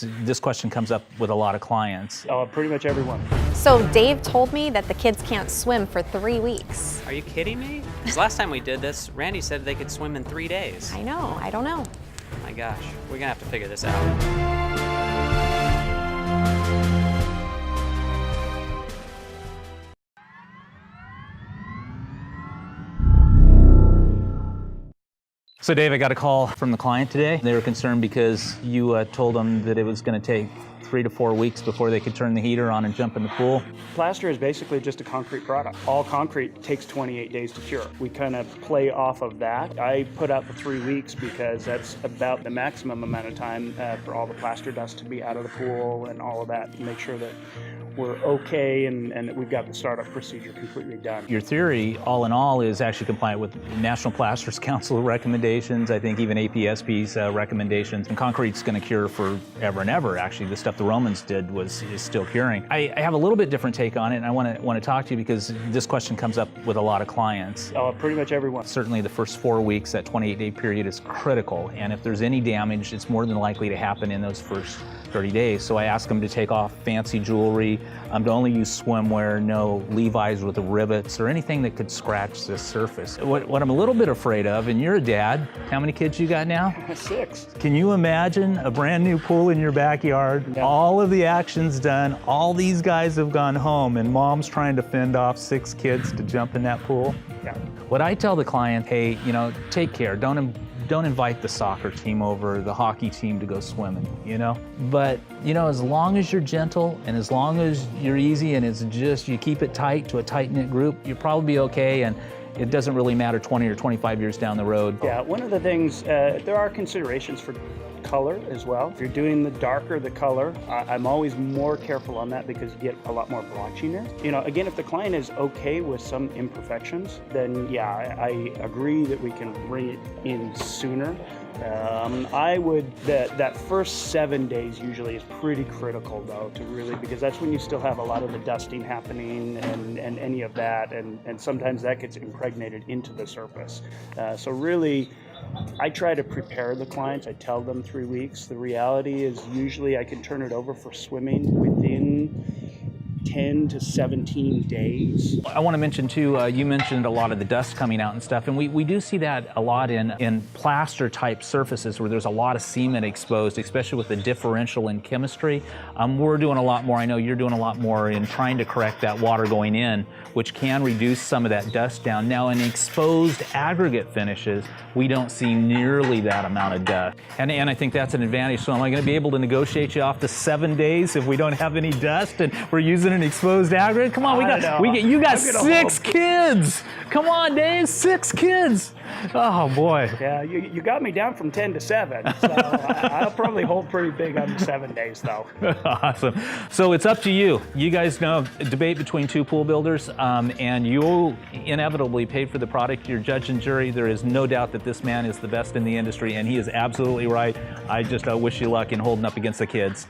This question comes up with a lot of clients. Pretty much everyone. So Dave told me that the kids can't swim for 3 weeks. Are you kidding me? Because last time we did this, Randy said they could swim in 3 days. I know, I don't know. My gosh, we're gonna have to figure this out. So Dave, I got a call from the client today. They were concerned because you told them that it was going to take 3 to 4 weeks before they could turn the heater on and jump in the pool. Plaster is basically just a concrete product. All concrete takes 28 days to cure. We kind of play off of that. I put out the 3 weeks because that's about the maximum amount of time for all the plaster dust to be out of the pool and all of that, to make sure that we're okay and that we've got the startup procedure completely done. Your theory, all in all, is actually compliant with National Plasters Council recommendations, I think even APSP's recommendations. And concrete's going to cure forever and ever. Actually, the stuff the Romans did is still curing. I have a little bit different take on it, and I want to talk to you because this question comes up with a lot of clients. Pretty much everyone. Certainly the first 4 weeks, that 28-day period is critical, and if there's any damage, it's more than likely to happen in those first 30 days. So I ask them to take off fancy jewelry, to only use swimwear, no Levi's with the rivets or anything that could scratch the surface. What I'm a little bit afraid of, and you're a dad, how many kids you got now? 6. Can you imagine a brand new pool in your backyard, Yeah. all of the action's done, all these guys have gone home, and mom's trying to fend off 6 kids to jump in that pool? Yeah. What I tell the client, hey, take care, don't invite the soccer team over, the hockey team to go swimming, But, as long as you're gentle and as long as you're easy and it's just, you keep it tight to a tight-knit group, you'll probably be okay, and it doesn't really matter 20 or 25 years down the road. Yeah, one of the things, there are considerations for color as well. If you're doing the darker the color, I'm always more careful on that because you get a lot more blotchiness. Again, if the client is okay with some imperfections, then yeah, I agree that we can bring it in sooner. That first 7 days usually is pretty critical though, because that's when you still have a lot of the dusting happening and any of that, and sometimes that gets impregnated into the surface. So really, I try to prepare the clients. I tell them 3 weeks. The reality is usually I can turn it over for swimming within 10 to 17 days. I want to mention too, you mentioned a lot of the dust coming out and stuff, and we do see that a lot in plaster type surfaces where there's a lot of cement exposed, especially with the differential in chemistry. We're doing a lot more, I know you're doing a lot more in trying to correct that water going in, which can reduce some of that dust down. Now in exposed aggregate finishes, we don't see nearly that amount of dust. And I think that's an advantage. So am I going to be able to negotiate you off to 7 days if we don't have any dust and we're using an exposed aggregate? Come on, you got 6 kids. Come on, Dave, 6 kids. Oh boy. Yeah, you got me down from 10 to 7. So I'll probably hold pretty big on the 7 days though. Awesome. So it's up to you. You guys know, debate between 2 pool builders, and you'll inevitably pay for the product. You're judge and jury. There is no doubt that this man is the best in the industry, and he is absolutely right. I just wish you luck in holding up against the kids.